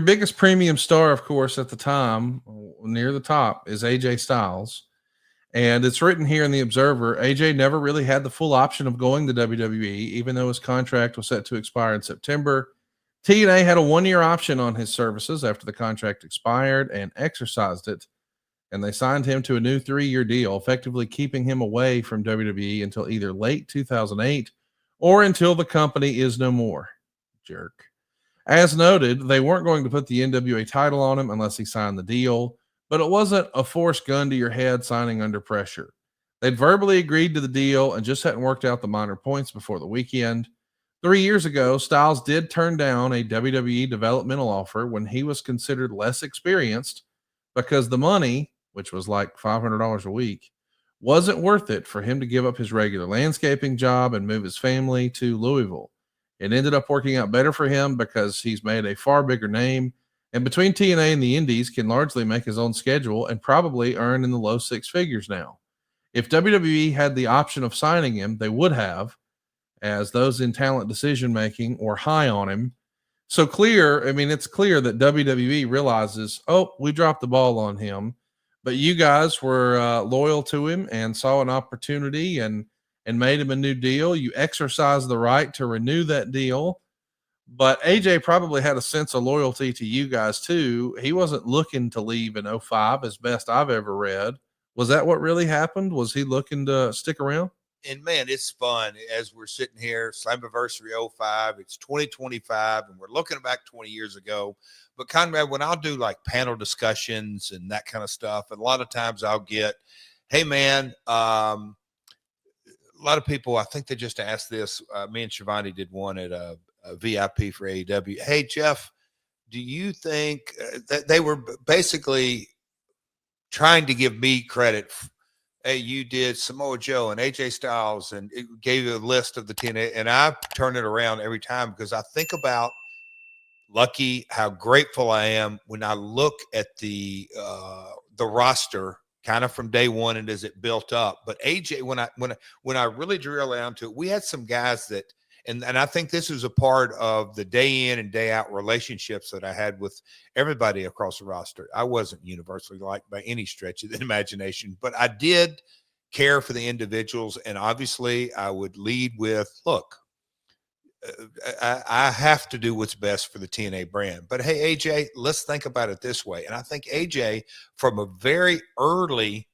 biggest premium star, of course, at the time, near the top, is AJ Styles. And it's written here in the Observer, AJ never really had the full option of going to WWE, even though his contract was set to expire in September. TNA had a 1-year option on his services after the contract expired and exercised it, and they signed him to a new 3-year deal, effectively keeping him away from WWE until either late 2008 or until the company is no more. Jerk. As noted, they weren't going to put the NWA title on him unless he signed the deal, but it wasn't a forced gun to your head signing under pressure. They'd verbally agreed to the deal and just hadn't worked out the minor points before the weekend. 3 years ago, Styles did turn down a WWE developmental offer when he was considered less experienced because the money, which was like $500 a week, wasn't worth it for him to give up his regular landscaping job and move his family to Louisville. It ended up working out better for him because he's made a far bigger name, and between TNA and the Indies can largely make his own schedule and probably earn in the low six figures now. If WWE had the option of signing him, they would have, as those in talent decision making were high on him. So clear, I mean, it's clear that WWE realizes, oh, we dropped the ball on him, but you guys were loyal to him and saw an opportunity and made him a new deal. You exercised the right to renew that deal. But AJ probably had a sense of loyalty to you guys too. He wasn't looking to leave in '05, as best I've ever read. Was that what really happened? Was he looking to stick around? And man, it's fun as we're sitting here, Slammiversary 05, it's 2025, and we're looking back 20 years ago. But Conrad, when I'll do like panel discussions and that kind of stuff, and a lot of times I'll get, hey man, a lot of people, I think they just asked this. Me and Shivani did one at a VIP for AEW. Hey, Jeff, do you think that they were basically trying to give me credit? Hey, you did Samoa Joe and AJ Styles, and it gave you a list of the TNA, and I turn it around every time because I think about Lucky, how grateful I am when I look at the roster kind of from day one and as it built up. But AJ, when I really drill down to it, we had some guys that, and I think this is a part of the day in and day out relationships that I had with everybody across the roster. I wasn't universally liked by any stretch of the imagination, but I did care for the individuals. And obviously I would lead with, look, I have to do what's best for the TNA brand. But hey, AJ, let's think about it this way. And I think AJ, from a very early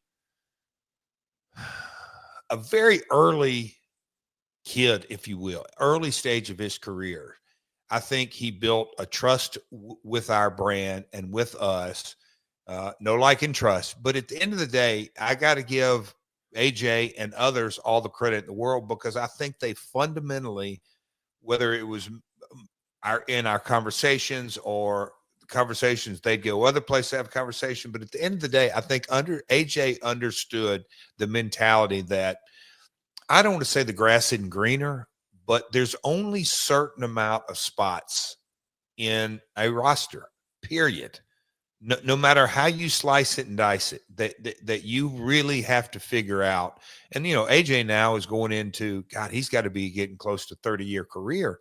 kid, if you will, early stage of his career, I think he built a trust with our brand and with us. No like and trust. But at the end of the day, I got to give AJ and others all the credit in the world, because I think they fundamentally, whether it was in our conversations or conversations, they'd go other places to have a conversation. But at the end of the day, I think AJ understood the mentality that, I don't want to say the grass isn't greener, but there's only certain amount of spots in a roster, period. No matter how you slice it and dice it, that you really have to figure out. And, you know, AJ now is going into, God, he's got to be getting close to 30-year career.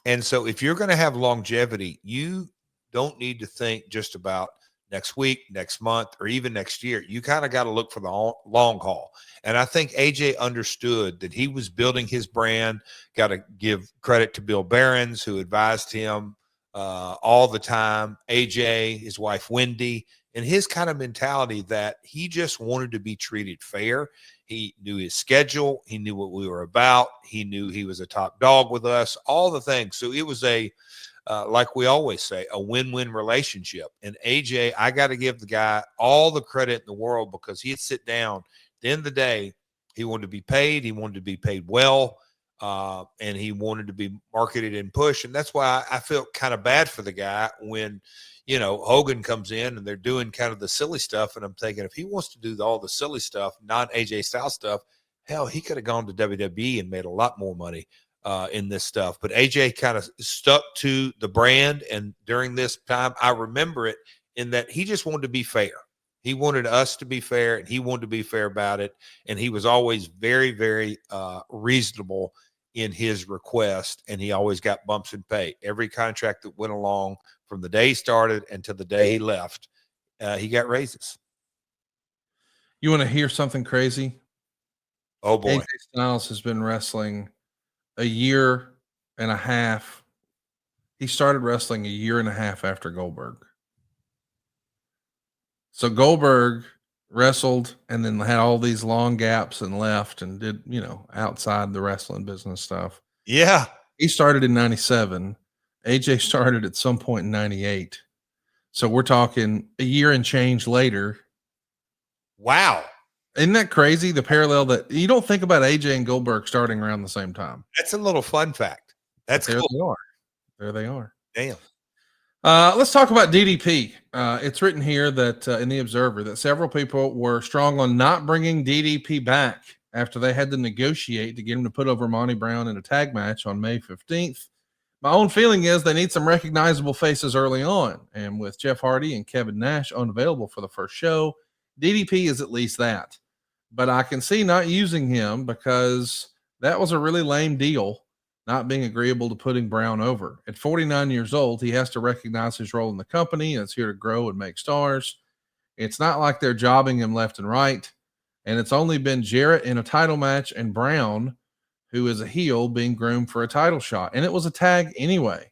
And so if you're going to have longevity, you don't need to think just about next week, next month, or even next year. You kind of got to look for the long haul. And I think AJ understood that he was building his brand. Got to give credit to Bill Behrens, who advised him all the time, AJ, his wife Wendy, and his kind of mentality that he just wanted to be treated fair. He knew his schedule. He knew what we were about. He knew he was a top dog with us, all the things. So it was like we always say, a win-win relationship. And AJ, I got to give the guy all the credit in the world, because he'd sit down. At the end of the day, he wanted to be paid. He wanted to be paid well. And he wanted to be marketed and pushed. And that's why I felt kind of bad for the guy when, you know, Hogan comes in and they're doing kind of the silly stuff. And I'm thinking, if he wants to do all the silly stuff, not AJ Styles stuff, hell, he could have gone to WWE and made a lot more money in this stuff. But AJ kind of stuck to the brand. And during this time, I remember it in that he just wanted to be fair. He wanted us to be fair, and he wanted to be fair about it. And he was always very, very reasonable in his request, and he always got bumps in pay. Every contract that went along from the day he started until the day he left, he got raises. You want to hear something crazy? Oh boy. AJ Styles has been wrestling a year and a half. He started wrestling a year and a half after Goldberg. So Goldberg wrestled and then had all these long gaps and left and did, outside the wrestling business stuff. Yeah. He started in 97. AJ started at some point in 98. So we're talking a year and change later. Wow. Isn't that crazy? The parallel that you don't think about AJ and Goldberg starting around the same time. That's a little fun fact. That's there cool. They are. There they are. Damn. Let's talk about DDP. It's written here that in the Observer that several people were strong on not bringing DDP back after they had to negotiate to get him to put over Monty Brown in a tag match on May 15th. My own feeling is they need some recognizable faces early on. And with Jeff Hardy and Kevin Nash unavailable for the first show, DDP is at least that. But I can see not using him because that was a really lame deal, not being agreeable to putting Brown over. At 49 years old, he has to recognize his role in the company, and it's here to grow and make stars. It's not like they're jobbing him left and right. And it's only been Jarrett in a title match and Brown, who is a heel, being groomed for a title shot. And it was a tag anyway.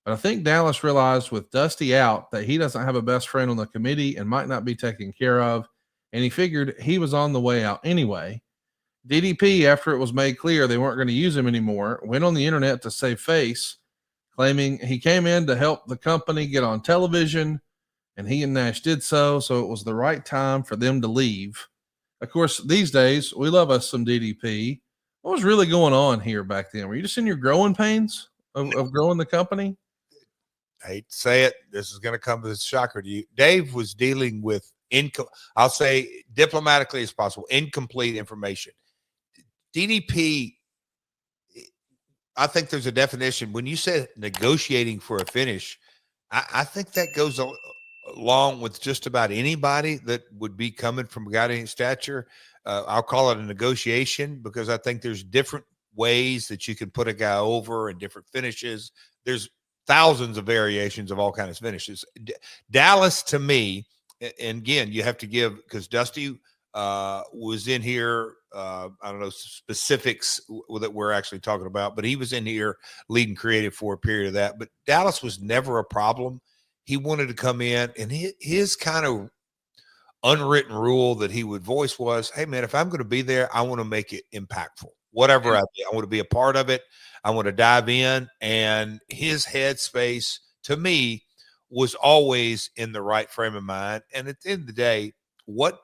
But I think Dallas realized with Dusty out that he doesn't have a best friend on the committee and might not be taken care of. And he figured he was on the way out anyway. DDP, after it was made clear they weren't going to use him anymore, went on the internet to save face, claiming he came in to help the company get on television, and he and Nash did so it was the right time for them to leave. Of course, these days, we love us some DDP. What was really going on here back then? Were you just in your growing pains of growing the company? I hate to say it. This is going to come as a shocker to you. Dave was dealing with, I'll say diplomatically as possible, incomplete information. DDP, I think there's a definition. When you say negotiating for a finish, I think that goes along with just about anybody that would be coming from guiding stature. I'll call it a negotiation because I think there's different ways that you can put a guy over and different finishes. There's thousands of variations of all kinds of finishes. Dallas, to me, and again, you have to give, because Dusty was in here. I don't know specifics that we're actually talking about, but he was in here leading creative for a period of that. But Dallas was never a problem. He wanted to come in, and his kind of unwritten rule that he would voice was, hey man, if I'm going to be there, I want to make it impactful. Whatever I do, I want to be a part of it. I want to dive in. And his headspace, to me, was always in the right frame of mind. And at the end of the day, what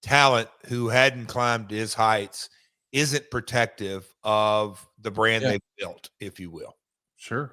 talent who hadn't climbed his heights isn't protective of the brand they built, if you will? Sure.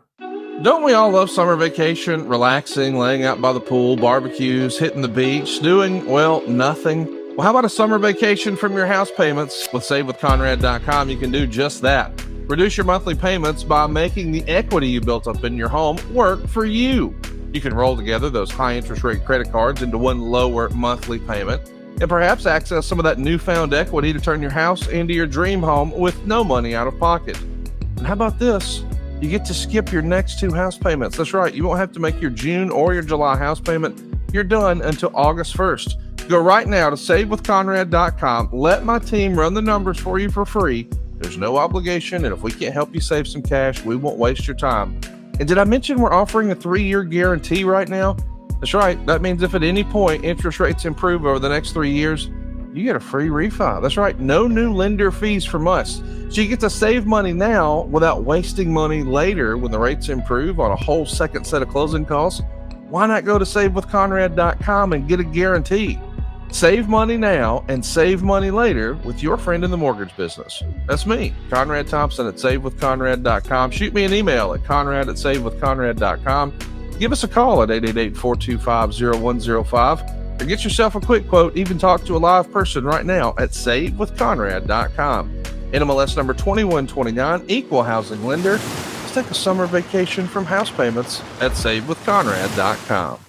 Don't we all love summer vacation, relaxing, laying out by the pool, barbecues, hitting the beach, doing, well, nothing? Well, how about a summer vacation from your house payments? With SaveWithConrad.com, you can do just that. Reduce your monthly payments by making the equity you built up in your home work for you. You can roll together those high interest rate credit cards into one lower monthly payment and perhaps access some of that newfound equity to turn your house into your dream home with no money out of pocket. And how about this? You get to skip your next 2 house payments. That's right. You won't have to make your June or your July house payment. You're done until August 1st. Go right now to SaveWithConrad.com. Let my team run the numbers for you for free. There's no obligation, and if we can't help you save some cash, we won't waste your time. And did I mention we're offering a 3-year guarantee right now? That's right. That means if at any point interest rates improve over the next 3 years, you get a free refi. That's right. No new lender fees from us. So you get to save money now without wasting money later when the rates improve on a whole second set of closing costs. Why not go to SaveWithConrad.com and get a guarantee? Save money now and save money later with your friend in the mortgage business. That's me, Conrad Thompson at SaveWithConrad.com. Shoot me an email at Conrad@SaveWithConrad.com. Give us a call at 888-425-0105. Or get yourself a quick quote, even talk to a live person right now at SaveWithConrad.com. NMLS number 2129, equal housing lender. Let's take a summer vacation from house payments at SaveWithConrad.com.